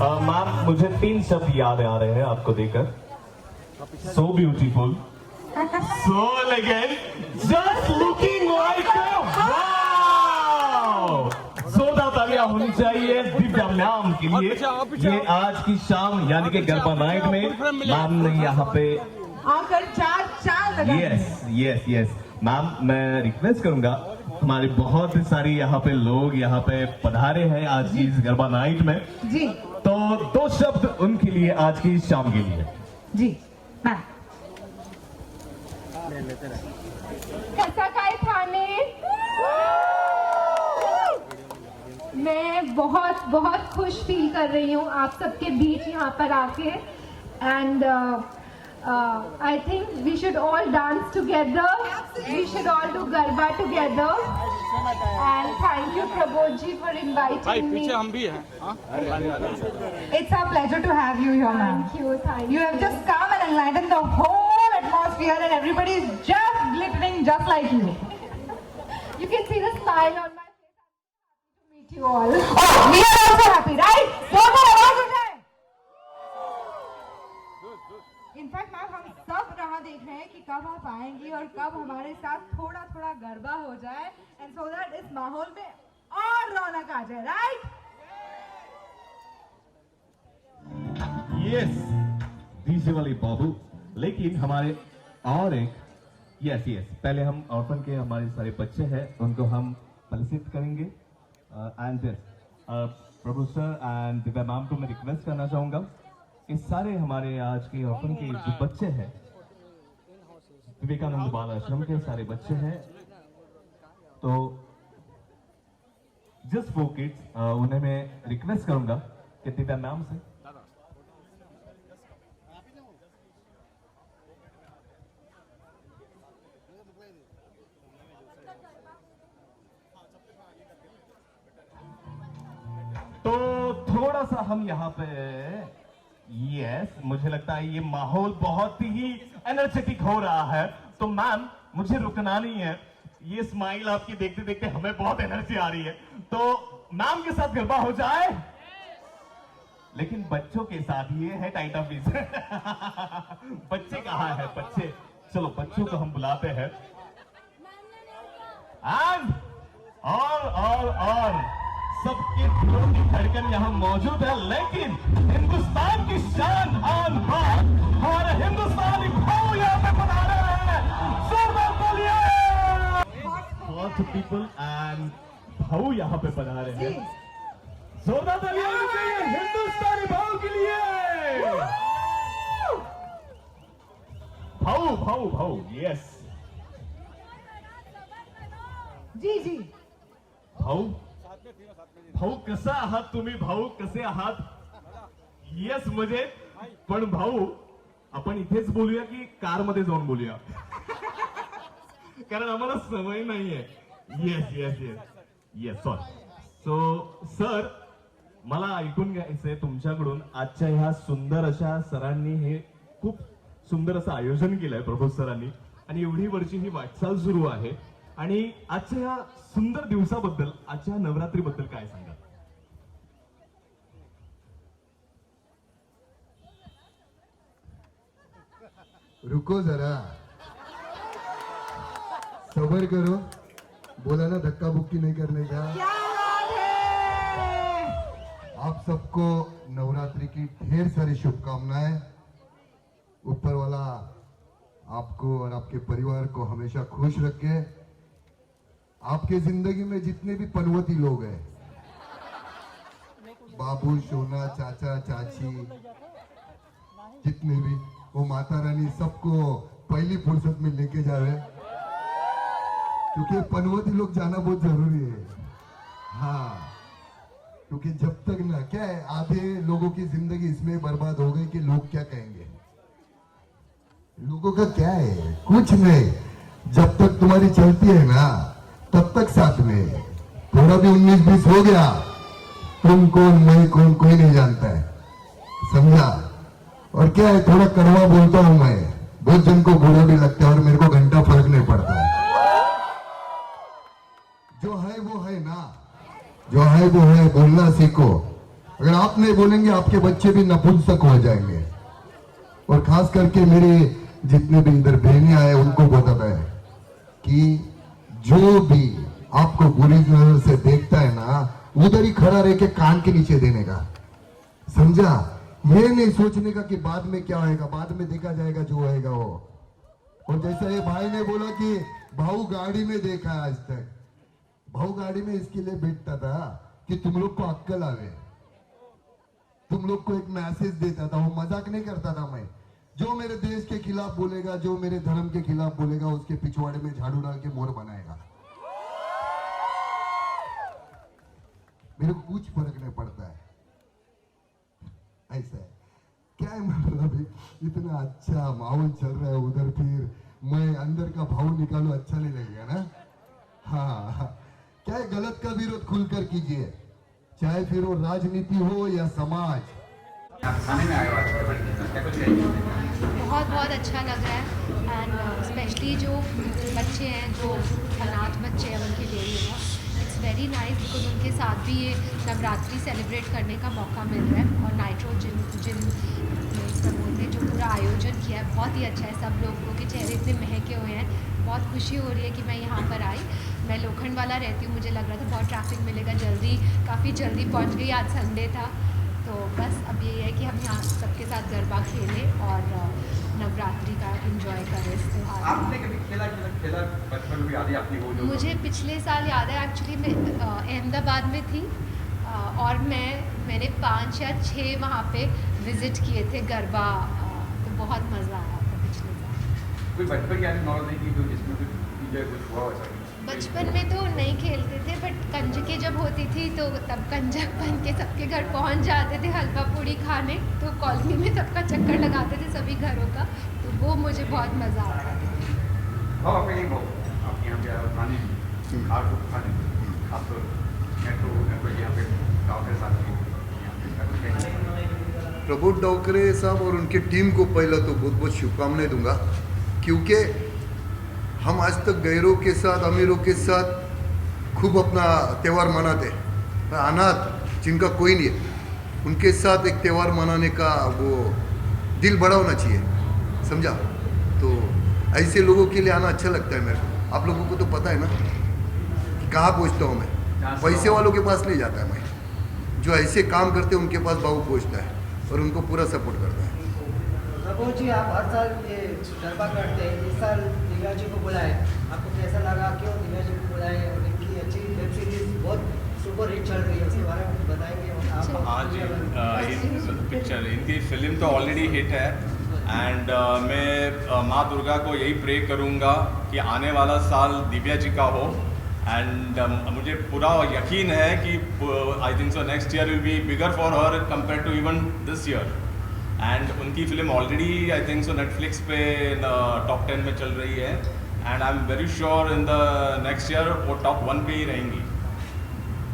Ma'am मुझे 3 शब्द याद आ रहे हैं आपको देखकर. So beautiful, so elegant, just looking like a wow. जोरदार तालियां होनी चाहिए दिव्या मैम के लिए. ये आज की शाम यानी कि गरबा नाइट में मैम ने यहाँ पे आकर चार लगा. यस मैम, मैं रिक्वेस्ट करूंगा, हमारे बहुत सारी यहाँ पे लोग यहाँ पे पधारे हैं आज की इस गरबा नाइट में जी. तो 2 शब्द उनके लिए आज की शाम के लिए. जी मैम. कैसा काय थाने. मैं बहुत बहुत खुश फील कर रही हूँ आप सबके बीच यहाँ पर आके. And I think we should all dance together. We should all do garba together. And thank you Prabodh ji for inviting me. पीछे हम भी हैं. It's our pleasure to have you here, ma'am. Thank you, thank you. You have just come and enlightened the whole atmosphere, and everybody is just glittering just like you. You can see the smile on my face. I'm happy to meet you all. Oh, we are also happy, right? जोरदार आवाज उठाएं. In fact ma'am हम सब राह देख रहे हैं कि कब आप आएंगी और कब हमारे साथ थोड़ा थोड़ा गरबा हो जाए, एंड सो दैट इस माहौल में और रौनक आ जाए, राइट? यस डीजे वाली बाबू. लेकिन हमारे और एक यस पहले हम ऑर्फन के हमारे सारे बच्चे हैं उनको हम परिचित करेंगे. And Prabhu sir and Divya ma'am को मैं रिक्वेस्ट करना चाहूंगा कि सारे हमारे आज के ऑर्फन के जो बच्चे हैं, विवेकानंद बाल आश्रम के सारे बच्चे हैं, तो जस्ट फॉर किड्स उन्हें मैं रिक्वेस्ट करूंगा कि दिव्या मैम से तो थोड़ा सा हम यहाँ पे मुझे लगता है ये माहौल बहुत ही एनर्जेटिक हो रहा है, तो मैम मुझे रुकना नहीं है. ये स्माइल आपकी देखते देखते हमें बहुत एनर्जी आ रही है, तो मैम के साथ गरबा हो जाए, लेकिन बच्चों के साथ ये है टाइटा पीस. बच्चे कहाँ है बच्चे? चलो बच्चों को हम बुलाते हैं. एंड और सबके दिलों की धड़कन यहाँ मौजूद है, लेकिन हिंदुस्तान की शान आन बान हमारे हिंदुस्तानी भाव यहाँ पे बना रहे हैं. जोरदार तालियां. बहुत पीपल एंड भाव यहाँ पे बना रहे हैं. जोरदार तालियां होनी चाहिए हिंदुस्तानी भाव के लिए. भाव यस. जी भाऊ कसा आहात तुम्ही? भाऊ कसे आहात? यस मुझे पण भाऊ आपण इथेच बोलूया की कार मध्ये जाऊन बोलूया? कारण आम्हाला सवय नाहीये. येस सो सर मला ऐकून घ्यायचंय तुमच्याकडून, आजच्या ह्या सुंदर अशा सरांनी हे खूप सुंदर असं आयोजन केलंय प्रभू सरांनी, आणि एवढी वर्षी ही वाटचाल सुरू आहे, आणि आजच्या या सुंदर दिवसाबद्दल, आजच्या नवरात्रीबद्दल काय सांगा? रुको जरा, सबर करो, बोला ना धक्का बुक्की नहीं करने का. क्या बात है. आप सबको नवरात्रि की ढेर सारी शुभकामनाएं. ऊपर वाला आपको और आपके परिवार को हमेशा खुश रखे. आपके जिंदगी में जितने भी पनवती लोग हैं, बाबू, सोना, चाचा, चाची, जितने भी, वो माता रानी सबको पहली फुर्सत में लेके जावे, क्योंकि पनवती लोग जाना बहुत जरूरी है. हाँ, क्योंकि जब तक ना, क्या है, आधे लोगों की जिंदगी इसमें बर्बाद हो गई कि लोग क्या कहेंगे. लोगों का क्या है, कुछ नहीं. जब तक तुम्हारी चलती है ना, तब तक साथ में. थोड़ा भी 19-20 हो गया, तुम कौन मैं कौन कोई नहीं जानता है, समझा. और क्या है, थोड़ा कड़वा बोलता हूं मैं, बहुत जन को बुरा भी लगता है और मेरे को घंटा फर्क नहीं पड़ता. जो है वो है ना, जो है वो है, बोलना सीखो. अगर आप नहीं बोलेंगे आपके बच्चे भी नपुंसक हो जाएंगे। और खास करके मेरे जितने भी इधर बहनें आए उनको बताता है कि जो भी आपको बुरी नजर से देखता है ना, उधर ही खड़ा रह के कान के नीचे देने का, समझा? ये नहीं सोचने का कि बाद में क्या होएगा, बाद में देखा जाएगा जो होएगा वो। और जैसा ये भाई ने बोला कि भाऊ गाड़ी में देखा है आज तक, भाऊ गाड़ी में इसके लिए बैठता था कि तुम लोग को अक्कल आवे, तुम लोग को एक मैसेज देता था, वो मजाक नहीं करता था मैं। जो मेरे देश के खिलाफ बोलेगा, जो मेरे धर्म के खिलाफ बोलेगा, उसके पिछवाड़े में झाड़ू डाल के मोर बनाएगा। मेरे को कुछ फर्क नहीं पड़ता है, ऐसा है। क्या है मतलब इतना अच्छा माहौल चल रहा है उधर, फिर मैं अंदर का भाव निकालू, अच्छा नहीं लगेगा ना? हाँ, क्या है, गलत का विरोध खुलकर कीजिए, चाहे फिर वो राजनीति हो या समाज। बहुत बहुत अच्छा लग रहा है एंड स्पेशली जो बच्चे हैं, जो अनाथ बच्चे हैं, उनके लिए इट्स वेरी नाइस बिकॉज उनके साथ भी ये नवरात्रि सेलिब्रेट करने का मौका मिल रहा है। और नाइट्रो जिन बोलते हैं जो पूरा आयोजन किया है बहुत ही अच्छा है। सब लोगों के चेहरे इतने महके हुए हैं, बहुत खुशी हो रही है कि मैं यहाँ पर आई। मैं लोखंडवाला रहती हूँ, मुझे लग रहा था बहुत ट्रैफिक मिलेगा, काफ़ी जल्दी पहुँच गई। आज संडे था तो बस अब यही है कि हम यहाँ सबके साथ गरबा खेलें और नवरात्रि का एंजॉय करें इस त्योहार। आपने कभी खेला बचपन में याद है आपकी वो जो? मुझे पिछले साल याद है, एक्चुअली मैं अहमदाबाद में थी और मैंने 5 या 6 वहाँ पे विज़िट किए थे गरबा, तो बहुत मज़ा आया था पिछले साल। कोई बचपन की याद नॉलेज नहीं की जिसमें कुछ हुआ वैसा? बचपन में तो नहीं खेलते थे, बट कंजकें जब होती थी तो तब कंजक बन के सबके घर पहुंच जाते थे हलवा पूड़ी खाने, तो कॉलोनी में सबका चक्कर लगाते थे सभी घरों का, तो वो मुझे बहुत मज़ा आता था। आप यहाँ पे खाने आप तो मेट्रो यहाँ पे गाँव के साथ प्रबोध डावकरे साहब और उनकी टीम को पहला तो बहुत बहुत शुभकामनाएं दूंगा, क्योंकि हम आज तक गैरों के साथ, अमीरों के साथ खूब अपना त्यौहार मनाते हैं। अनाथ जिनका कोई नहीं है, उनके साथ एक त्यौहार मनाने का वो दिल बड़ा होना चाहिए, समझा? तो ऐसे लोगों के लिए आना अच्छा लगता है मेरे को। आप लोगों को तो पता है ना कि कहाँ पहुँचता हूँ मैं, पैसे वालों के पास नहीं जाता है मैं, जो ऐसे काम करते हैं उनके पास बाबू पहुँचता है और उनको पूरा सपोर्ट करता है। प्रभु जी, आप हर साल ये गरबा करते हैं, इस साल दिव्या जी को बुलाए, आपको कैसा लगा? क्यों दिव्या जी को बुलाए? और इनकी अच्छी वेब सीरीज बहुत सुपर हिट चल रही है, उसके बारे में कुछ बताएंगे आप? हाँ जी, पिक्चर इनकी फिल्म तो ऑलरेडी हिट है एंड मैं माँ दुर्गा को यही प्रे करूँगा कि आने वाला साल दिव्या जी का हो एंड मुझे पूरा यकीन है कि I think so next year will be bigger for her compare to even this year. And उनकी film already I think so Netflix पे टॉप 10 में चल रही है and I am very sure in the next year वो top 1 पे ही रहेंगी।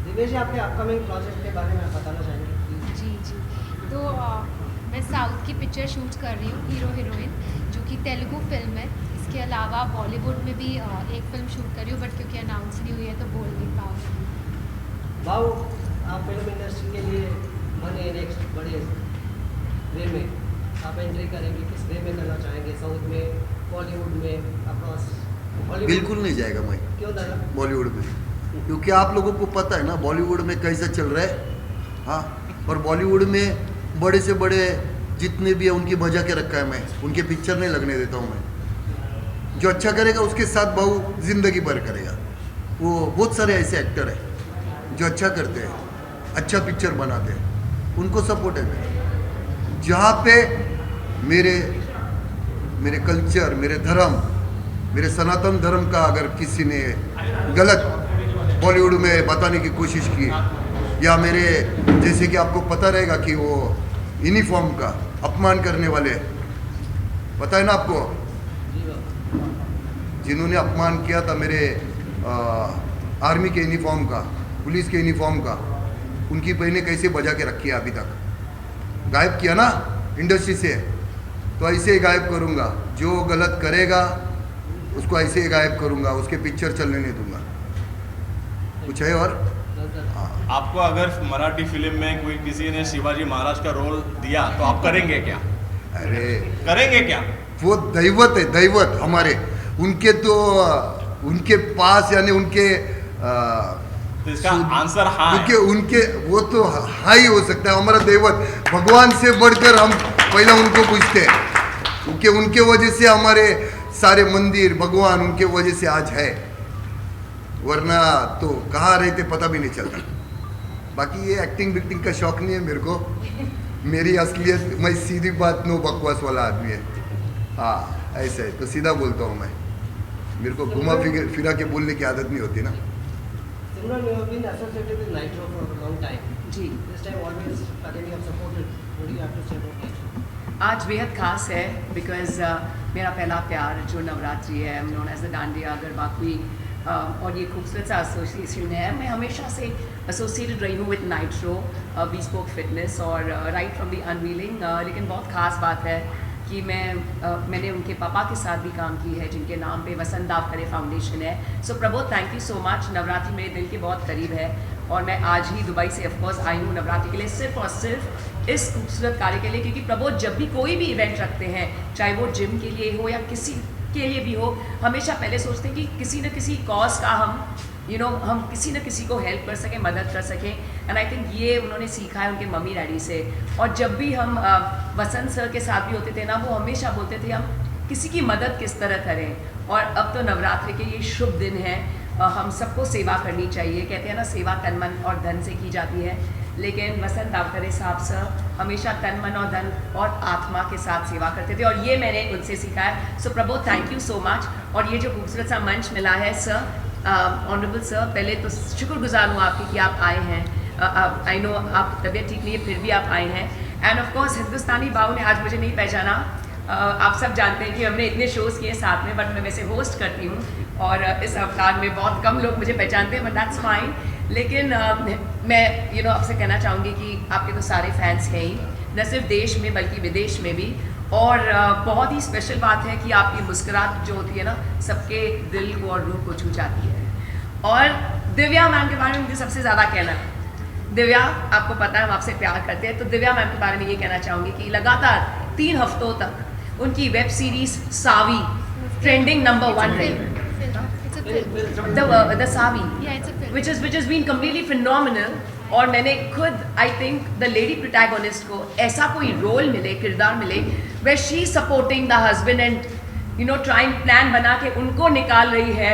दिव्या जी, आपके अपकमिंग प्रोजेक्ट के बारे में बताना चाहेंगे? जी, तो मैं साउथ की पिक्चर शूट कर रही हूँ, हीरो हीरोइन, जो कि तेलुगु फिल्म है। इसके अलावा बॉलीवुड में भी एक फिल्म शूट कर रही हूँ, बट क्योंकि अनाउंस नहीं हुई है तो बोल नहीं पाऊँगी। भाव, आप फिल्म इंडस्ट्री के लिए बने नेक्स्ट बड़े वे में आप एंट्री करेंगे, किस वे में करना चाहेंगे? साउथ में, बॉलीवुड में, अक्रॉस? बिल्कुल नहीं जाएगा मैं। क्यों दादा? बॉलीवुड में, क्योंकि आप लोगों को पता है ना बॉलीवुड में कैसा चल रहा है। हाँ, और बॉलीवुड में बड़े से बड़े जितने भी है उनकी बजा के रखा है मैं, उनके पिक्चर नहीं लगने देता हूँ मैं। जो अच्छा करेगा उसके साथ बहु जिंदगी भर करेगा। वो बहुत सारे ऐसे एक्टर हैं जो अच्छा करते हैं, अच्छा पिक्चर बनाते हैं, उनको सपोर्ट है मेरा। जहाँ पे मेरे कल्चर, मेरे धर्म, मेरे सनातन धर्म का अगर किसी ने गलत बॉलीवुड में बताने की कोशिश की, या मेरे जैसे कि आपको पता रहेगा कि वो यूनिफॉर्म का अपमान करने वाले, पता है ना आपको, जिन्होंने अपमान किया था मेरे आर्मी के यूनिफॉर्म का, पुलिस के यूनिफॉर्म का, उनकी बहनें कैसे बजा के रखी है, अभी तक गायब किया ना इंडस्ट्री से। तो ऐसे ही गायब करूँगा, जो गलत करेगा उसको ऐसे ही गायब करूँगा, उसके पिक्चर चलने नहीं दूंगा। कुछ है और आपको अगर मराठी फिल्म में कोई किसी ने शिवाजी महाराज का रोल दिया तो आप करेंगे क्या? अरे करेंगे क्या? वो दैवत है, दैवत हमारे, उनके तो उनके पास यानी उनके तो इसका आंसर हाँ है। क्योंकि उनके वो तो हाँ ही हो सकता है, हमारा दैवत, भगवान से बढ़कर हम पहला उनको पूछते हैं, क्योंकि उनके वजह से हमारे सारे मंदिर, भगवान उनके वजह से आज है, वरना तो कहाँ रहते पता भी नहीं चलता। बाकी ये एक्टिंग विक्टिंग का शौक नहीं है मेरे को, मेरी असलियत, मैं सीधी बात नो बकवास वाला आदमी है। हाँ ऐसा है, तो सीधा बोलता हूँ मैं, मेरे को घुमा फिरा के बोलने की आदत नहीं होती ना। Simran, you have been associated with Nitro for a long time. Ji, This time always Academy have supported. What do you have to say about Nitro? आज बेहद खास है बिकॉज मेरा पहला प्यार जो नवरात्रि है, known as the dandiya garba queen, और ये खूबसूरत सा एसोसिएशन है। मैं हमेशा से एसोसिएटेड रही हूँ विद नाइट्रो, bespoke फिटनेस और राइट फ्रॉम द अनवीलिंग। लेकिन बहुत ख़ास बात है कि मैंने उनके पापा के साथ भी काम की है, जिनके नाम पे वसंत दावकरे फाउंडेशन है। So Prabodh, thank you so much. Navratri मेरे दिल के बहुत करीब है और मैं आज ही दुबई से ऑफकोर्स आई हूँ नवरात्रि के लिए, सिर्फ और सिर्फ इस खूबसूरत कार्य के लिए, क्योंकि प्रबोध जब भी कोई भी इवेंट रखते हैं, चाहे वो जिम के लिए हो या किसी के लिए भी हो, हमेशा पहले सोचते हैं कि किसी न किसी कॉज का हम किसी न किसी को हेल्प कर सकें, मदद कर सकें। एंड आई थिंक ये उन्होंने सीखा है उनके मम्मी डैडी से। और जब भी हम वसंत सर के साथ भी होते थे ना, वो हमेशा बोलते थे हम किसी की मदद किस तरह करें। और अब तो नवरात्रि के ये शुभ दिन हैं, हम सबको सेवा करनी चाहिए। कहते हैं ना, सेवा तन मन और धन से की जाती है, लेकिन वसंत दावकरे साहब सर हमेशा तन मन और धन और आत्मा के साथ सेवा करते थे, और ये मैंने उनसे सीखा है। So Prabodh, thank you so much. और ये जो खूबसूरत सा मंच मिला है सर, ऑनरेबल सर, पहले तो शुक्रगुजार हूँ आपकी कि आप आए हैं। आई नो आप तबीयत ठीक नहीं है, फिर भी आप आए हैं। एंड ऑफ कोर्स हिंदुस्तानी बाऊ ने आज मुझे नहीं पहचाना। आप सब जानते हैं कि हमने इतने शोज़ किए साथ में, बट मैं वैसे होस्ट करती हूँ और इस अवतार में बहुत कम लोग मुझे पहचानते हैं, बट दैट्स फाइन। लेकिन मैं आपसे कहना चाहूँगी कि आपके तो सारे फैंस हैं ही, न सिर्फ देश में बल्कि विदेश में भी। और बहुत ही स्पेशल बात है कि आपकी मुस्कुराहट जो होती है ना, सबके दिल को और रूह को छू जाती है। और दिव्या मैम के बारे में मुझे सबसे ज़्यादा कहना है, दिव्या आपको पता है हम आपसे प्यार करते हैं, तो दिव्या मैम के बारे में ये कहना चाहूँगी कि लगातार 3 हफ्तों तक उनकी वेब सीरीज सावी ट्रेंडिंग नंबर 1 रही। The Savi, which has been completely phenomenal। और मैंने खुद I think the lady protagonist को ऐसा कोई रोल मिले, किरदार मिले, where she supporting the husband and trying plan बना के उनको निकाल रही है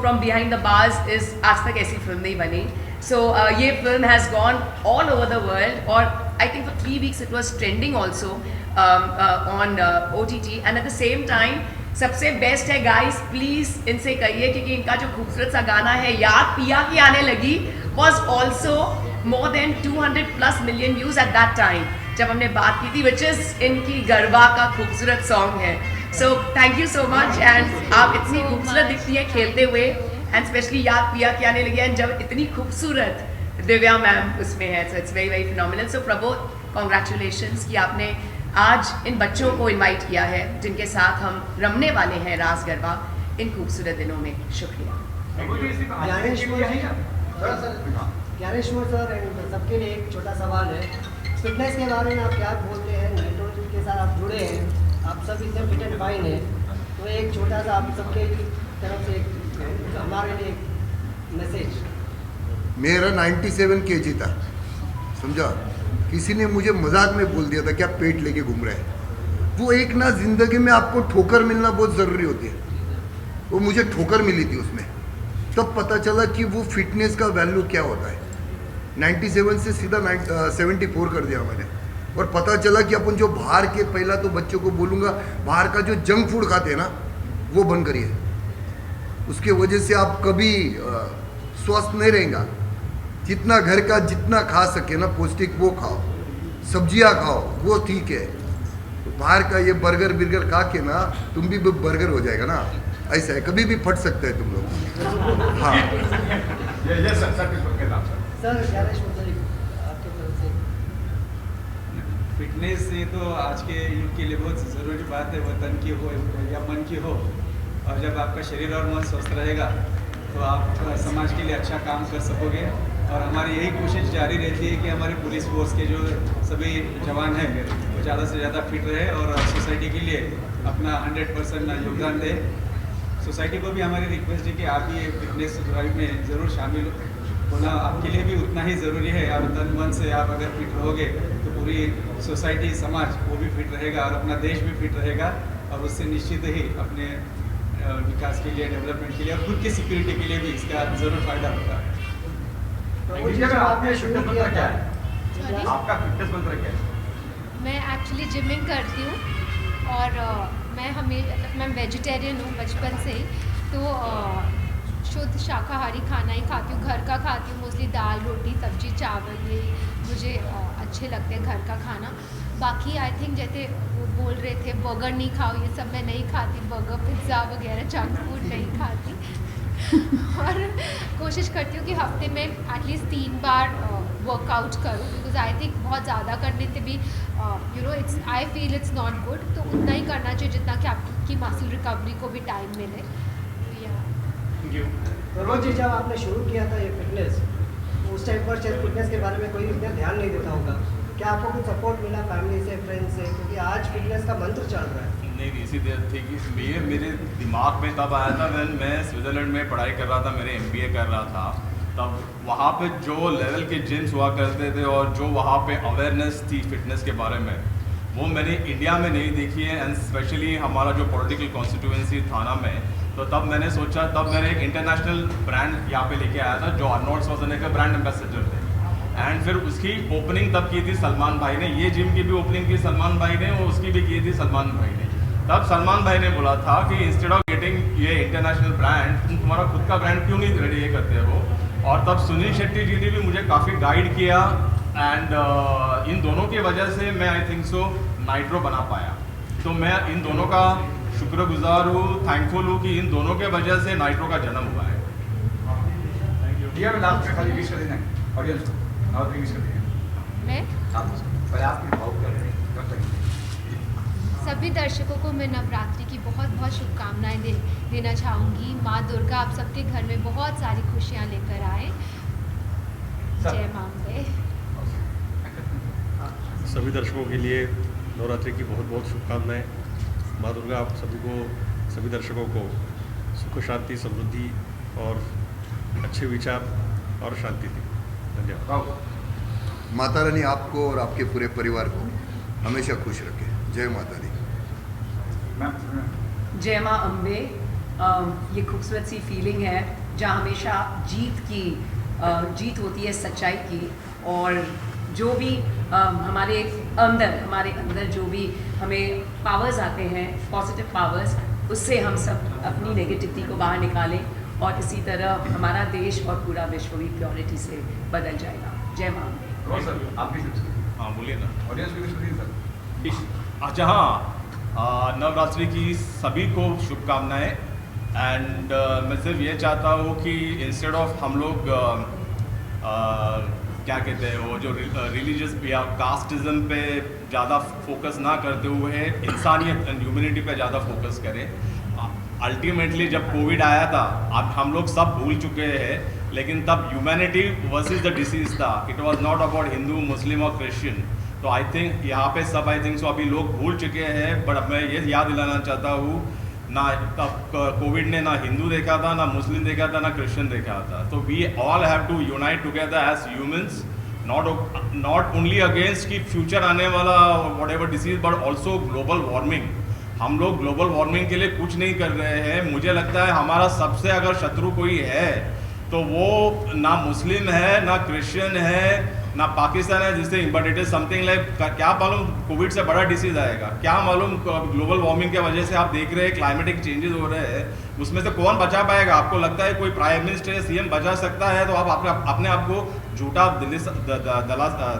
from behind the bars, is आज तक ऐसी फिल्म नहीं बनी। So ये film has gone all over the world और I think for 3 weeks it was trending also on OTT, and at the same time सबसे बेस्ट है गाइस, प्लीज़ इनसे कहिए, क्योंकि इनका जो खूबसूरत सा गाना है याद पिया की आने लगी was also more than 200+ million views at that time जब हमने बात की थी, which is इनकी गरबा का खूबसूरत सॉन्ग है। So thank you so much. And आप इतनी खूबसूरत दिखती है खेलते हुए, एंड स्पेशली याद पिया की आने लगी, एंड जब इतनी खूबसूरत दिव्या मैम उसमें है, so it's very very phenomenal. So Prabodh, congratulations कि आपने आज इन बच्चों को इनवाइट किया है जिनके साथ हम रमने वाले हैं रास गरबा इन खूबसूरत दिनों में। शुक्रिया। ज्ञानेश्वर सर एंड सबके लिए एक छोटा सवाल है, फिटनेस के बारे में आप क्या बोलते हैं? नाइट्रो के साथ आप जुड़े हैं, आप सब इतने फिट एंड फाइन है, तो एक छोटा सा आप सबके तरफ से हमारे लिए मैसेज। मेरा 97 kg था, समझा? किसी ने मुझे मजाक में बोल दिया था क्या पेट लेके घूम रहे हैं। वो एक ना जिंदगी में आपको ठोकर मिलना बहुत ज़रूरी होती है, वो मुझे ठोकर मिली थी उसमें, तब पता चला कि वो फिटनेस का वैल्यू क्या होता है। 97 से सीधा 74 कर दिया मैंने, और पता चला कि अपन जो बाहर के, पहला तो बच्चों को बोलूँगा, बाहर का जो जंक फूड खाते हैं ना, वो बंद करिए। उसके वजह से आप कभी स्वस्थ नहीं रहेगा। जितना घर का जितना खा सके ना पौष्टिक, वो खाओ, सब्जियां खाओ, वो ठीक है। बाहर का ये बर्गर बिर्गर खा के ना तुम भी बर्गर हो जाएगा ना, ऐसा है, कभी भी फट सकते हैं तुम लोग। हाँ सर आपके तरफ से फिटनेस ये तो आज के युग के लिए बहुत ज़रूरी बात है, वो तन की हो या मन की हो। और जब आपका शरीर और मन स्वस्थ रहेगा तो आप समाज के लिए अच्छा काम कर सकोगे। और हमारी यही कोशिश जारी रहती है कि हमारे पुलिस फोर्स के जो सभी जवान हैं वो ज़्यादा से ज़्यादा फिट रहे और सोसाइटी के लिए अपना 100% योगदान दे। सोसाइटी को भी हमारी रिक्वेस्ट है कि आप ये फिटनेस ड्राइव में ज़रूर शामिल होना आपके लिए भी उतना ही ज़रूरी है। आप तन मन से आप अगर फिट रहोगे तो पूरी सोसाइटी समाज वो भी फिट रहेगा और अपना देश भी फिट रहेगा और उससे निश्चित ही अपने विकास के लिए, डेवलपमेंट के लिए और खुद की सिक्योरिटी के लिए भी इसका ज़रूर फायदा होगा। आपने फिटनेस मंत्र क्या है? आपका फिटनेस मंत्र क्या है? मैं एक्चुअली जिमिंग करती हूँ और मैं वेजिटेरियन हूँ बचपन से ही, तो शुद्ध शाकाहारी खाना ही खाती हूँ, घर का खाती हूँ, मोस्टली दाल रोटी सब्जी चावल, ये मुझे अच्छे लगते हैं घर का खाना। बाकी आई थिंक जैसे वो बोल रहे थे बर्गर नहीं खाओ, ये सब मैं नहीं खाती, बर्गर पिज़्ज़ा वगैरह जंक फूड नहीं खाती और कोशिश करती हूँ कि हफ्ते में एटलीस्ट 3 बार वर्कआउट करूँ, बिकॉज आई थिंक बहुत ज़्यादा करने से भी it's I feel it's not good, तो उतना ही करना चाहिए जितना कि आपकी मसल रिकवरी को भी टाइम मिले। तो रोज जी जब आपने शुरू किया था ये फिटनेस, उस टाइम पर शायद फिटनेस के बारे में कोई इतना ध्यान नहीं देता होगा, क्या आपको कुछ सपोर्ट मिला फैमिली से, फ्रेंड्स से? क्योंकि आज फिटनेस का मंत्र चल रहा है। नहीं, इसी देर थी कि मेरे दिमाग में तब आया था when मैं स्विट्ज़रलैंड में पढ़ाई कर रहा था, मेरे MBA कर रहा था, तब वहाँ पे जो लेवल के जिम्स हुआ करते थे और जो वहाँ पे अवेयरनेस थी फिटनेस के बारे में, वो मैंने इंडिया में नहीं देखी है। एंड स्पेशली हमारा जो पॉलिटिकल कॉन्स्टिट्यूएंसी थाना में, तो तब मैंने सोचा, तब मैंने एक इंटरनेशनल ब्रांड यहाँ पे लेके आया था जो आर्नोल्ड श्वार्ज़नेगर ब्रांड एम्बेसडर थे। एंड फिर उसकी ओपनिंग तब की थी सलमान भाई ने, ये जिम की भी ओपनिंग की सलमान भाई ने और उसकी भी की थी सलमान भाई ने। तब सलमान भाई ने बोला था कि इंस्टेड ऑफ गेटिंग ये इंटरनेशनल ब्रांड, तुम तुम्हारा खुद का ब्रांड क्यों नहीं रेडी ये करते हो। और तब सुनील शेट्टी जी ने भी मुझे काफ़ी गाइड किया एंड इन दोनों की वजह से मैं आई थिंक सो नाइट्रो बना पाया। तो मैं इन दोनों का शुक्रगुजार हूँ, थैंकफुल हूँ कि इन दोनों के वजह से नाइट्रो का जन्म हुआ है। Thank you. लास्ट में खाली विश कर देना है ऑडियंस को, और विश कर देना मैं पहले आपकी भाव कर रहे हैं कब तक सभी दर्शकों को मैं नवरात्रि की बहुत बहुत शुभकामनाएं देना चाहूँगी। माँ दुर्गा आप सबके घर में बहुत सारी खुशियाँ लेकर आए। जय माँ अम्बे। सभी दर्शकों के लिए नवरात्रि की बहुत बहुत शुभकामनाएं। माँ दुर्गा आप सभी को, सभी दर्शकों को सुख शांति समृद्धि और अच्छे विचार और शांति दी। धन्यवाद। माता रानी आपको और आपके पूरे परिवार को हमेशा खुश रखे। जय माता दी। जय माँ अम्बे। ये खूबसूरत सी फीलिंग है जहाँ हमेशा जीत होती है सच्चाई की, और जो भी हमारे अंदर जो भी हमें पावर्स आते हैं, पॉजिटिव पावर्स, उससे हम सब अपनी नेगेटिविटी को बाहर निकालें और इसी तरह हमारा देश और पूरा विश्व भी प्योरिटी से बदल जाएगा। जय माँ अम्बे। सर आपकी हाँ बोलिए ना। ऑडियंस को विश कर दीजिए सर। अच्छा हाँ, नवरात्रि की सभी को शुभकामनाएं। एंड मैं सिर्फ ये चाहता हूँ कि इंस्टेड ऑफ हम लोग क्या कहते हैं वो जो रिलीजियस या कास्टिज़म पे ज़्यादा फोकस ना करते हुए इंसानियत एंड ह्यूमैनिटी पे ज़्यादा फोकस करें। अल्टीमेटली जब कोविड आया था, अब हम लोग सब भूल चुके हैं, लेकिन तब ह्यूमैनिटी वर्सेस द डिसीज़ था। It was not about Hindu, Muslim और क्रिश्चियन। तो आई थिंक यहाँ पे सब आई थिंक सो अभी लोग भूल चुके हैं। बट मैं ये याद दिलाना चाहता हूँ, ना तब कोविड ने ना हिंदू देखा था, ना मुस्लिम देखा था, ना क्रिश्चियन देखा था। तो we all have to unite together as humans, not only against की फ्यूचर आने वाला whatever disease, but also global warming. हम लोग ग्लोबल वार्मिंग के लिए कुछ नहीं कर रहे हैं। मुझे लगता है हमारा सबसे अगर शत्रु कोई है तो वो ना मुस्लिम है, ना क्रिश्चियन है, ना पाकिस्तान है, जिससे but it is something like, क्या मालूम कोविड से बड़ा डिसीज़ आएगा, क्या मालूम ग्लोबल वार्मिंग के वजह से आप देख रहे हैं क्लाइमेटिक चेंजेस हो रहे हैं, उसमें से कौन बचा पाएगा? आपको लगता है कोई प्राइम मिनिस्टर या CM बचा सकता है? तो आप अपने आप को झूठा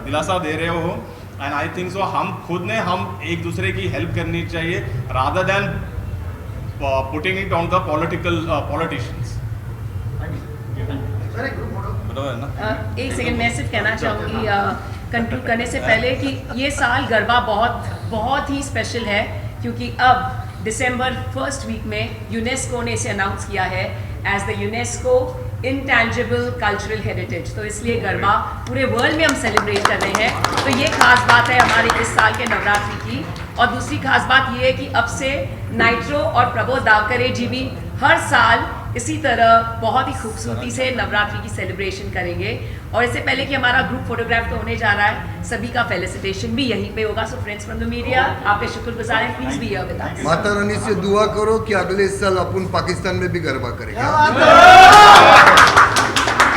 दिलासा दे रहे हो। एंड आई थिंक सो हम खुद ने हम एक दूसरे की हेल्प करनी चाहिए rather than putting it on the politicians. एक सेकंड मैं सिर्फ कहना चाहूँगी कंक्लूड करने से पहले कि ये साल गरबा बहुत ही स्पेशल है, क्योंकि अब दिसंबर 1st वीक में यूनेस्को ने इसे अनाउंस किया है as the UNESCO intangible cultural heritage. तो इसलिए गरबा पूरे वर्ल्ड में हम सेलिब्रेट कर रहे हैं। तो ये खास बात है हमारे इस साल के नवरात्रि की। और दूसरी खास बात ये है कि अब से नाइट्रो और प्रबोध दावकरे जी भी हर साल इसी तरह बहुत ही खूबसूरती से नवरात्रि की सेलिब्रेशन करेंगे। और इससे पहले कि हमारा ग्रुप फोटोग्राफ तो होने जा रहा है, सभी का फेलिसिटेशन भी यहीं पे होगा। So friends from the media, आपके शुक्रगुजार हैं, please be here with us. Mata Rani से दुआ करो कि अगले साल अपन पाकिस्तान में भी गरबा करेंगे।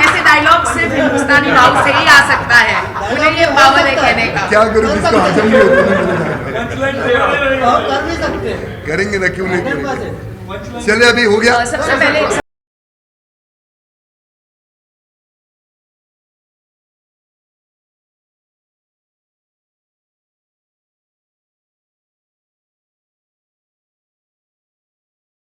ऐसे डायलॉग सिर्फ हिंदुस्तानी भाव से ही आ सकता है, मुझे ये पावर है कहने का। क्या करूँ जिसको हजम नहीं होता कर भी सकते हैं, करेंगे ना, क्यों नहीं करेंगे। चले अभी हो गया। सबसे पहले